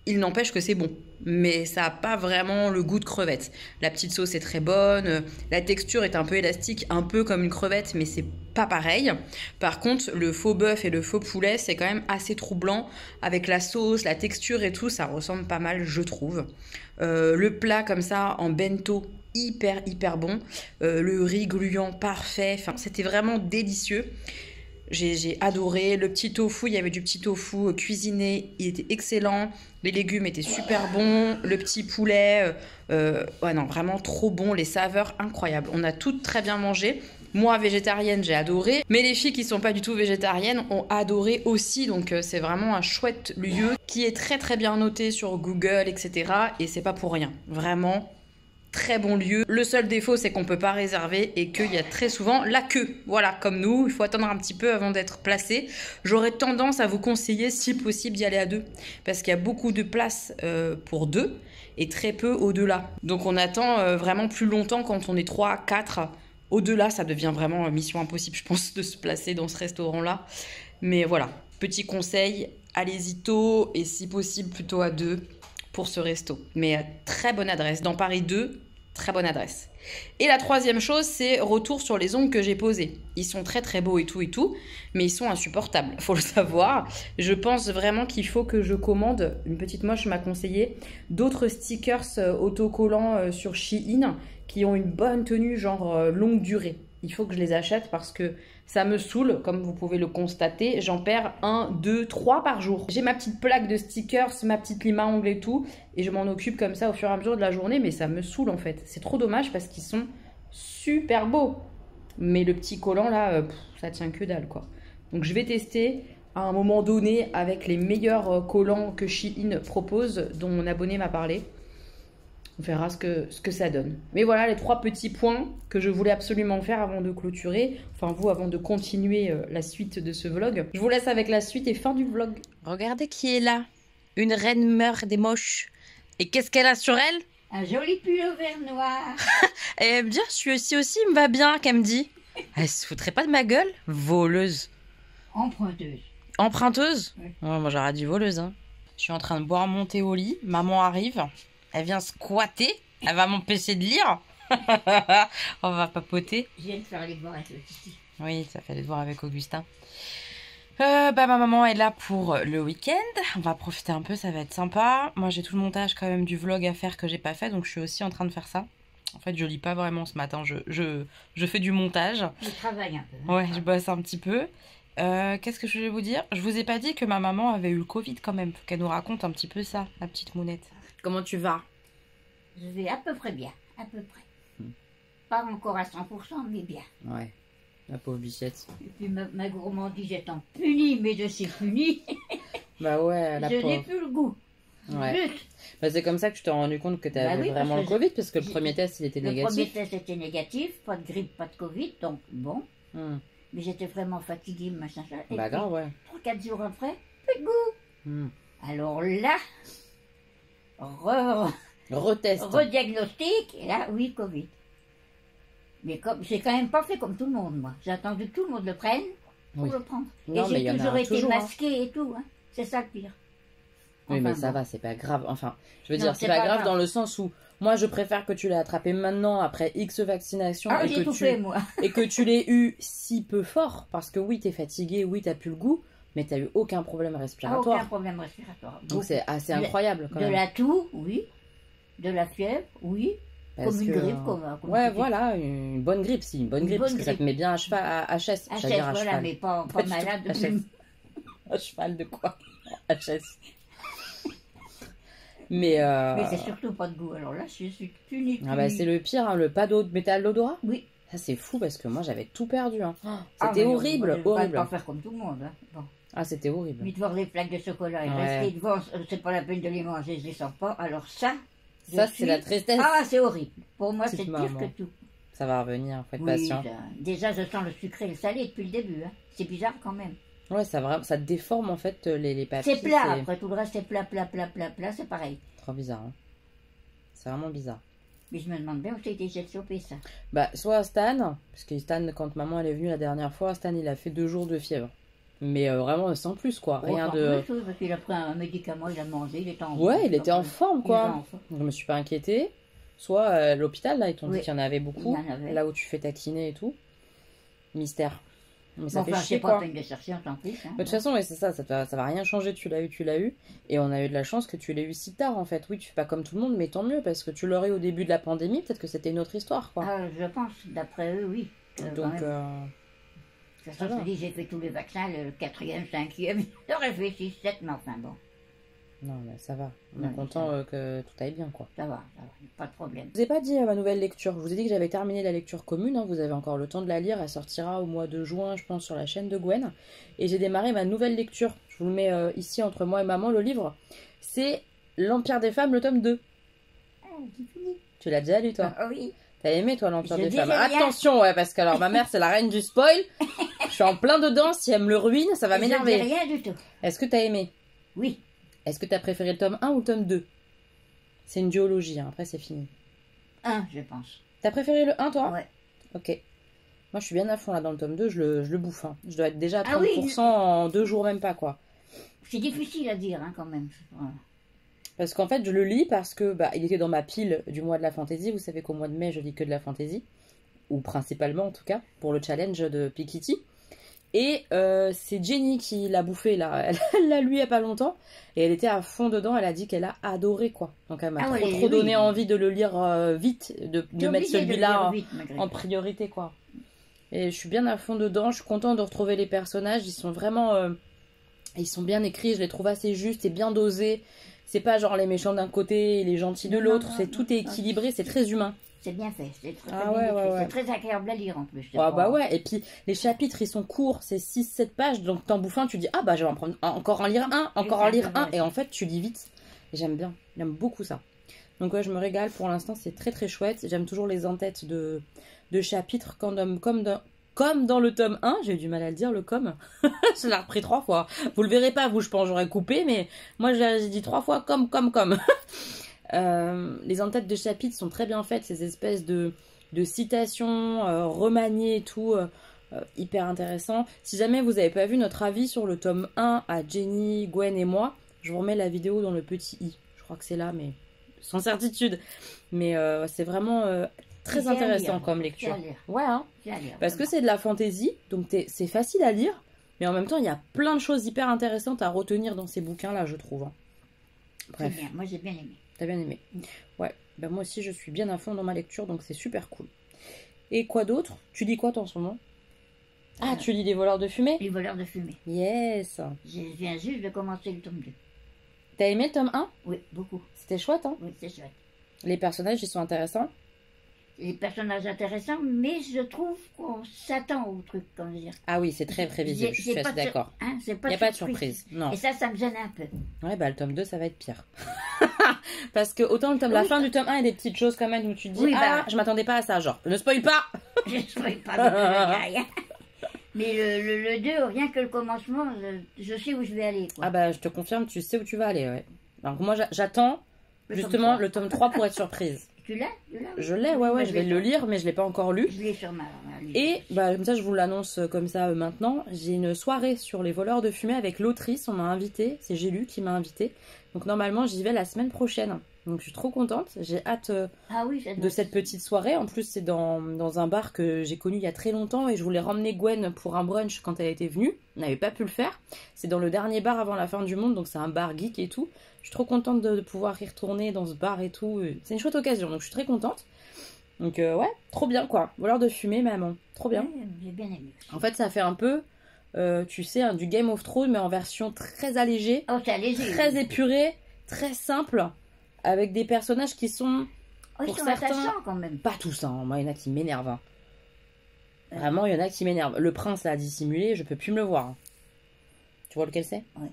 Il n'empêche que c'est bon, mais ça n'a pas vraiment le goût de crevette. La petite sauce est très bonne, la texture est un peu élastique, un peu comme une crevette, mais c'est pas pareil. Par contre, le faux bœuf et le faux poulet, c'est quand même assez troublant. Avec la sauce, la texture et tout, ça ressemble pas mal, je trouve. Le plat comme ça, en bento, hyper bon. Le riz gluant, parfait. Enfin, c'était vraiment délicieux. J'ai adoré. Le petit tofu, il y avait du petit tofu cuisiné, il était excellent. Les légumes étaient super bons. Le petit poulet, ouais non, vraiment trop bon. Les saveurs incroyables. On a toutes très bien mangé. Moi, végétarienne, j'ai adoré. Mais les filles qui sont pas du tout végétariennes ont adoré aussi. Donc, c'est vraiment un chouette lieu qui est très très bien noté sur Google, etc. Et c'est pas pour rien. Vraiment, très bon lieu. Le seul défaut, c'est qu'on peut pas réserver et qu'il y a très souvent la queue. Voilà, comme nous, il faut attendre un petit peu avant d'être placé. J'aurais tendance à vous conseiller, si possible, d'y aller à deux. Parce qu'il y a beaucoup de places pour deux et très peu au-delà. Donc, on attend vraiment plus longtemps quand on est 3, 4. Au-delà, ça devient vraiment mission impossible, je pense, de se placer dans ce restaurant-là. Mais voilà, petit conseil, allez-y tôt et si possible plutôt à deux pour ce resto. Mais très bonne adresse. Dans Paris 2, très bonne adresse. Et la troisième chose, c'est retour sur les ongles que j'ai posés. Ils sont très très beaux et tout, mais ils sont insupportables, faut le savoir. Je pense vraiment qu'il faut que je commande, une petite moche m'a conseillé, d'autres stickers autocollants sur Shein qui ont une bonne tenue, genre longue durée. Il faut que je les achète parce que ça me saoule, comme vous pouvez le constater. J'en perds 1, 2, 3 par jour. J'ai ma petite plaque de stickers, ma petite lime à ongles et tout, et je m'en occupe comme ça au fur et à mesure de la journée, mais ça me saoule en fait. C'est trop dommage parce qu'ils sont super beaux. Mais le petit collant là, ça tient que dalle quoi. Donc je vais tester à un moment donné avec les meilleurs collants que Shein propose, dont mon abonné m'a parlé. On verra ce que ça donne. Mais voilà les 3 petits points que je voulais absolument faire avant de clôturer. Enfin vous, avant de continuer la suite de ce vlog. Je vous laisse avec la suite et fin du vlog. Regardez qui est là. Une reine meurt des moches. Et qu'est-ce qu'elle a sur elle? Un joli pull au vert noir. Elle me dit, celui-ci aussi me va bien, qu'elle me dit. Elle se foutrait pas de ma gueule? Voleuse. Emprunteuse. Emprunteuse? Oui. Ouais, moi j'aurais dit voleuse. Hein. Je suis en train de boire mon thé au lit. Maman arrive. Elle vient squatter. Elle va m'empêcher de lire. On va papoter. Je viens de faire les devoirs avec le Titi. Oui, ça fait les devoirs avec Augustin. Ma maman est là pour le week-end. On va profiter un peu, ça va être sympa. Moi, j'ai tout le montage quand même du vlog à faire que j'ai pas fait, donc je suis aussi en train de faire ça. En fait, je lis pas vraiment ce matin. Je fais du montage. Je travaille un peu. Ouais, je bosse un petit peu. Qu'est-ce que je voulais vous dire? Je vous ai pas dit que ma maman avait eu le Covid quand même. Faut qu'elle nous raconte un petit peu ça, la petite mounette. Comment tu vas? Je vais à peu près bien, à peu près. Pas encore à 100%, mais bien. Ouais, la pauvre bichette. Et puis ma gourmandise étant punie, mais je suis punie, Bah ouais, la je pauvre. n'ai plus le goût. Ouais. Juste. Bah c'est comme ça que tu t'es rendu compte que tu avais Bah oui, vraiment parce le que Covid, parce que le j'ai- premier test, il était Le négatif. premier test était négatif, pas de grippe, pas de Covid, donc bon. Hmm. Mais j'étais vraiment fatiguée, machin, ça. Et Bah puis, grave, ouais. 3-4 jours après, plus de goût. Hmm. Alors là, Retest. rediagnostic, et là, oui, Covid. Mais comme j'ai quand même pas fait comme tout le monde, moi. J'ai attendu que tout le monde le prenne pour Oui. le prendre. Non, et mais il y j'ai en a toujours été toujours, hein. masquée et tout. Hein. C'est ça le pire. Oui, mais Enfin, ça bon. va, c'est pas grave. Enfin, je veux Non, dire, c'est c'est pas pas grave grave. dans le sens où moi, je préfère que tu l'aies attrapé maintenant, après X vaccinations, Ah, et, j'ai que tout tu... fait, moi. et que tu l'aies eu si peu fort. Parce que oui, t'es fatigué, oui, t'as plus le goût, mais t'as eu aucun problème Ah, respiratoire. aucun problème respiratoire. Donc c'est assez De- incroyable quand De même. la toux, oui. De la fièvre, oui. Parce comme une que, grippe. Comme Ouais, une voilà, une bonne grippe, si, une bonne Une grippe, bonne parce que ça te grippe. met bien à cheval, à HS, HS, j'allais dire à voilà, cheval. mais pas Pas du tout, malade. HS. À cheval de quoi? HS. Mais, Mais c'est surtout pas de goût. Alors là, je suis punie. ah bah, c'est le pire, hein, le pas d'eau, mais t'as l'odorat? Oui. Ça c'est fou parce que moi j'avais tout perdu. Hein. Ah, C'était mais non, horrible, moi, je vais horrible. pas faire comme tout le monde. Hein. Bon. Ah c'était horrible. Puis de voir les plaques de chocolat et Ouais. rester devant, c'est pas la peine de les manger, je les sens pas. Alors ça, Ça je c'est suis- la tristesse. Ah, c'est horrible. Pour moi, Petite c'est pire maman. que tout. Ça va revenir, faut être Oui, patient. déjà, je sens le sucré et le salé depuis le début. Hein. C'est bizarre quand même. Ouais, ça déforme en fait les papiers. C'est plat, après tout le reste, c'est plat, c'est pareil. Trop bizarre. Hein. C'est vraiment bizarre. Mais je me demande bien où c'est été chopé ça. Bah, soit Stan, parce que Stan, quand maman elle est venue la dernière fois, Stan il a fait 2 jours de fièvre. Mais vraiment sans plus quoi, rien Oh, de. sans plus, parce qu'il a pris un médicament, il a mangé, il était en Ouais, il était en forme Il était quoi. en forme. Je me suis pas inquiétée. Soit à l'hôpital là, ils t'ont Oui. dit qu'il y en avait beaucoup. Il y en avait. Là où tu fais ta kiné et tout. Mystère. Mais ça Bon, fait enfin, chier c'est pas quoi. la peine de chercher, on s'en fiche. Hein. De toute façon, ouais, c'est ça, ça va rien changer, tu l'as eu. Et on a eu de la chance que tu l'aies eu si tard, en fait. Oui, tu fais pas comme tout le monde, mais tant mieux, parce que tu l'aurais eu au début de la pandémie, peut-être que c'était une autre histoire, quoi. Ah, je pense, d'après eux, oui. Donc, quand même. De toute façon, je te dis, j'ai fait tous les vaccins, le 4e, 5e, j'aurais fait 6, 7, mais enfin bon, Non, mais ça va. On Ouais, est content que tout aille bien, quoi. ça va, pas de problème. Je vous ai pas dit ma nouvelle lecture. Je vous ai dit que j'avais terminé la lecture commune. Hein. Vous avez encore le temps de la lire. Elle sortira au mois de juin, je pense, sur la chaîne de Gwen. Et j'ai démarré ma nouvelle lecture. Je vous le mets ici entre moi et maman, le livre. C'est L'Empire des femmes, le tome 2. Ah, c'est fini. Tu l'as déjà lu, toi? Ah oui. T'as aimé, toi, l'Empire Je des dirais femmes? rien. Attention, ouais, parce que alors ma mère, c'est la reine du spoil. Je suis en plein dedans. Si elle me le ruine, ça va Je dis m'énerver. rien du tout. Est-ce que t'as aimé? Oui. Est-ce que t'as préféré le tome 1 ou le tome 2? C'est une duologie, hein. Après, c'est fini. Je pense. T'as préféré le 1, toi? Ouais. Ok. Moi, je suis bien à fond là dans le tome 2, je le bouffe. Hein. Je dois être déjà à 30% Ah oui. en 2 jours, même pas, quoi. C'est difficile à dire, hein, quand même. Voilà. Parce qu'en fait, je le lis parce que il était dans ma pile du mois de la fantaisie. Vous savez qu'au mois de mai, je lis que de la fantaisie. Ou principalement, en tout cas, pour le challenge de Pikitty. Et c'est Jenny qui l'a bouffé, là. Elle l'a lu il y a pas longtemps. Et elle était à fond dedans. Elle a dit qu'elle a adoré, quoi. Donc, elle m'a Ah ouais, trop oui. donné envie de le lire vite. De T'es mettre obligé de celui-là lire en, vite, malgré en tout. priorité, quoi. Et je suis bien à fond dedans. Je suis contente de retrouver les personnages. Ils sont vraiment... ils sont bien écrits. Je les trouve assez justes et bien dosés. C'est pas genre les méchants d'un côté et les gentils de Non, l'autre. non, C'est non, tout est non. équilibré. C'est très humain. C'est bien fait. C'est très, Ah très bien ouais, écrit. ouais. C'est très agréable à lire, en plus. je Ah crois. bah ouais. Et puis les chapitres, ils sont courts. C'est 6-7 pages. Donc t'en bouffes un, tu dis ah bah je vais en prendre encore en lire un, encore en lire un. Et en fait, tu lis vite. Et j'aime bien. J'aime beaucoup ça. Donc ouais, je me régale. Pour l'instant, c'est très très chouette. J'aime toujours les en-têtes de chapitres comme dans le tome 1, j'ai eu du mal à le dire, le com. Je l'ai repris 3 fois. Vous le verrez pas, vous, je pense, j'aurais coupé, mais moi, j'ai dit 3 fois comme. Les en-têtes de chapitres sont très bien faites, ces espèces de citations remaniées et tout, hyper intéressant. Si jamais vous n'avez pas vu notre avis sur le tome 1 à Jenny, Gwen et moi, je vous remets la vidéo dans le petit i. Je crois que c'est là, mais sans certitude. Mais c'est vraiment... très C'est à intéressant lire. comme C'est lecture. à lire. Ouais, hein. C'est à lire, Parce que vraiment. c'est de la fantaisie, donc c'est facile à lire, mais en même temps, il y a plein de choses hyper intéressantes à retenir dans ces bouquins-là, je trouve. Hein. C'est Bref, bien. Moi, j'ai bien aimé. t'as bien aimé. Ouais, ben moi aussi, je suis bien à fond dans ma lecture, donc c'est super cool. Et quoi d'autre? Tu lis quoi, toi, en ce moment? Ah, tu lis Les Voleurs de Fumée? Les voleurs de fumée. Yes! Je viens juste de commencer le tome 2. T'as aimé le tome 1? Oui, beaucoup. C'était chouette, hein? Oui, c'est chouette. Les personnages, ils sont intéressants. Les personnages intéressants, mais je trouve qu'on s'attend au truc, comme dire. Ah oui, c'est très prévisible, je suis pas assez de sur- d'accord. Hein, c'est Il n'y a pas de surprise, non. Et ça me gêne un peu. Ouais, bah le tome 2, ça va être pire. Parce que autant la fin du tome 1, il y a des petites choses quand même où tu te dis Oui, ah, bah. je m'attendais pas à ça, genre, ne spoil pas. Je ne saurais pas de rien. Mais le 2, rien que le commencement, je sais où je vais aller. Quoi. Ah bah, je te confirme, tu sais où tu vas aller, ouais. Alors moi, j'attends Le justement tome le tome 3 pour être surprise. Tu l'as Je l'ai, ouais, Moi, je vais le lire, mais je l'ai pas encore lu. Je l'ai sur ma liste. Et bah, comme ça, je vous l'annonce comme ça maintenant. J'ai une soirée sur Les Voleurs de Fumée avec l'autrice. On m'a invité. C'est Gélu qui m'a invité. Donc normalement, j'y vais la semaine prochaine. Donc je suis trop contente. J'ai hâte Ah oui, ça doit de être- cette petite soirée. En plus, c'est dans un bar que j'ai connu il y a très longtemps et je voulais ramener Gwen pour un brunch quand elle était venue. On n'avait pas pu le faire. C'est dans le dernier bar avant la fin du monde, donc c'est un bar geek et tout. Je suis trop contente de pouvoir y retourner dans ce bar et tout. C'est une chouette occasion, donc je suis très contente. Donc ouais, trop bien quoi. Voleur de fumée, maman. Trop bien. Ouais, j'ai bien aimé. En fait, ça fait un peu, tu sais, hein, du Game of Thrones, mais en version très allégée, Oh, c'est allégé. très épurée, très simple, avec des personnages qui sont Oh, ils pour sont certains- attachants quand même. pas tous. Hein. Moi, il y en a qui m'énervent. Hein. Vraiment, il y en a qui m'énervent. Le prince, là, dissimulé, je peux plus me le voir. Hein. Tu vois lequel c'est? Ouais.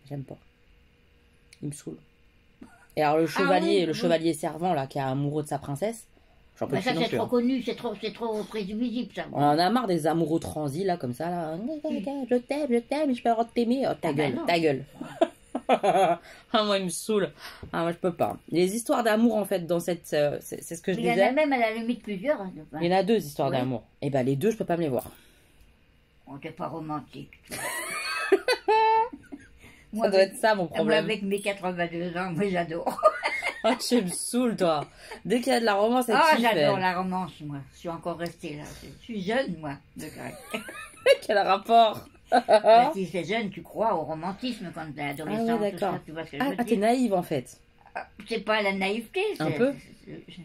J'aime pas. Il me saoule. Et alors, le chevalier servant, là, qui est amoureux de sa princesse, j'en peux Bah, plus ça, non c'est plus. trop Hein. C'est trop prévisible, ça. On en a marre des amoureux transis, là, comme ça, là. Je t'aime, je peux le droit de t'aimer. Oh, ta Ah bah gueule, non. ta gueule. Ah, moi, il me saoule. Ah, moi, je peux pas. Les histoires d'amour, en fait, dans cette... c'est ce que je Il y en a disais. même à la limite plusieurs. Hein, Il y en a 2 histoires Oui. d'amour. Et ben, les 2, je peux pas me les voir. On n'est pas romantique. Ça doit être ça, mon Moi, problème. avec mes 82 ans, moi, j'adore. Oh, tu me saoules, toi. Dès qu'il y a de la romance, elle Ah, kiffe, j'adore elle. la romance, moi. Je suis encore restée là. Je suis jeune, moi, de grec. Quel rapport? Bah, si c'est jeune, tu crois au romantisme quand t'es adolescent. Ah ouais, tout d'accord. ça, tu vois ce que je Ah, veux t'es dire. naïve, en fait. Ah, c'est pas la naïveté. Un c'est- peu c'est-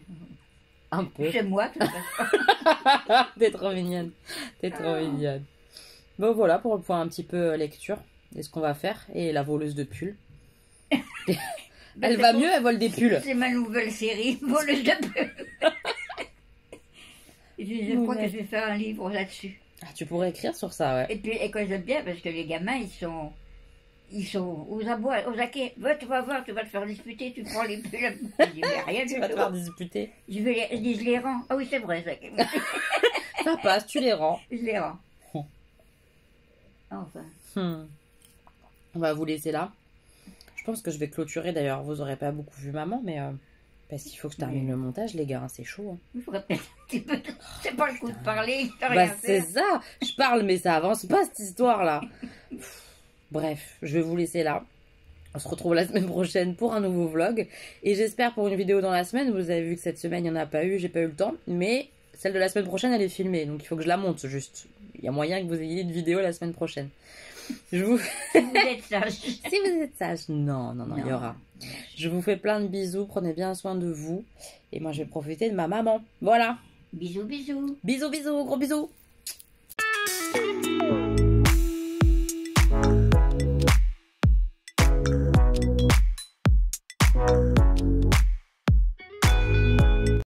Un peu. Chez moi, de toute façon. T'es trop mignonne. T'es trop mignonne. Bon voilà pour le point un petit peu lecture et ce qu'on va faire. Et la voleuse de pulls. Elle va mieux, elle vole des pulls. C'est ma nouvelle série, voleuse de pulls. Je crois que je vais faire un livre là-dessus. Ah, tu pourrais écrire sur ça, ouais. Et puis, et que j'aime bien, parce que les gamins, ils sont aux abois, aux acquets. Va, tu vas voir, tu vas te faire disputer, tu prends les pulls. Je dis, mais rien du Tu vas te tout. faire disputer. Je dis, je les rends. Ah oui, c'est vrai, ça. Ça passe, tu les rends. Je les rends. Enfin. On va vous laisser là. Je pense que je vais clôturer d'ailleurs. Vous aurez pas beaucoup vu maman, mais parce qu'il faut que je termine le montage, les gars. Hein, c'est chaud. Hein. Il faudrait peut-être un petit peu. C'est pas le coup de parler. Bah c'est ça. Je parle, mais ça avance pas cette histoire-là. Bref, je vais vous laisser là. On se retrouve la semaine prochaine pour un nouveau vlog. Et j'espère pour une vidéo dans la semaine. Vous avez vu que cette semaine, il n'y en a pas eu. J'ai pas eu le temps. Mais celle de la semaine prochaine, elle est filmée. Donc il faut que je la monte juste. Il y a moyen que vous ayez une vidéo la semaine prochaine. Je vous... Si vous êtes sage. Si vous êtes sage. Non, il y aura. Je vous fais plein de bisous. Prenez bien soin de vous. Et moi, je vais profiter de ma maman. Voilà. Bisous, bisous. Bisous, bisous. Gros bisous.